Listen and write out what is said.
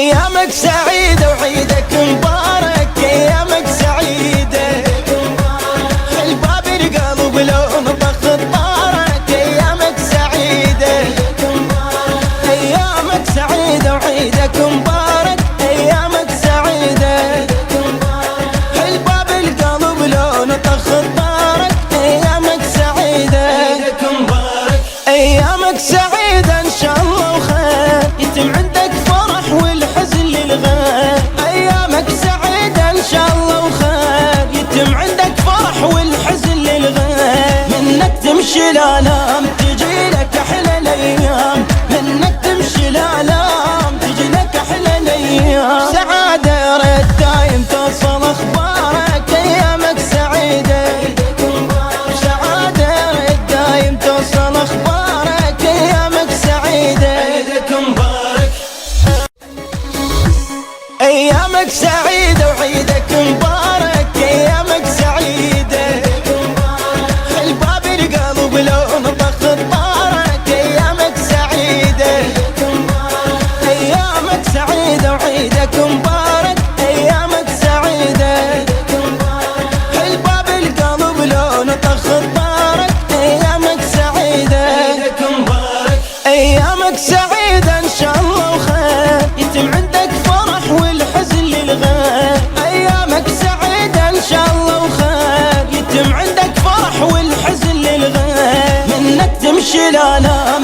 أيامك سعيدة وعيدك مبارك، أيامك سعيدة الباب القلب لو نطخ الطارك، أيامك سعيدة أيامك سعيدة وعيدك مبارك، أيامك سعيدة الباب القلب لو نطخ الطارك، أيامك سعيدة أيامك سعيدة إن شاء الله وخير يتم عندك فرح والحزن للغير، أيامك سعيدة إن شاء الله وخير يتم عندك فرح والحزن للغير، منك تمشي الآلام تجي لك أحلى الأيام، منك تمشي الآلام تجي لك أحلى الأيام، سعادة ريت دايم توصل أخبارك، أيامك سعيدة سعادة ريت دايم توصل أخبارك، أيامك سعيدة أيامك سعيدة وعيدك مبارك، أيامك سعيدة الباب القلب لو نطخ الطارك، أيامك سعيدة أيامك سعيدة وعيدك مبارك، أيامك سعيدة الباب القلب لو نطخ الطارك، أيامك سعيدة أيامك سعيدة إن شاء الله وخير يتم عندك فرح والحزن للغير، أيامك سعيدة إن شاء الله وخير يتم عندك فرح والحزن للغير، منك تمشي الآلام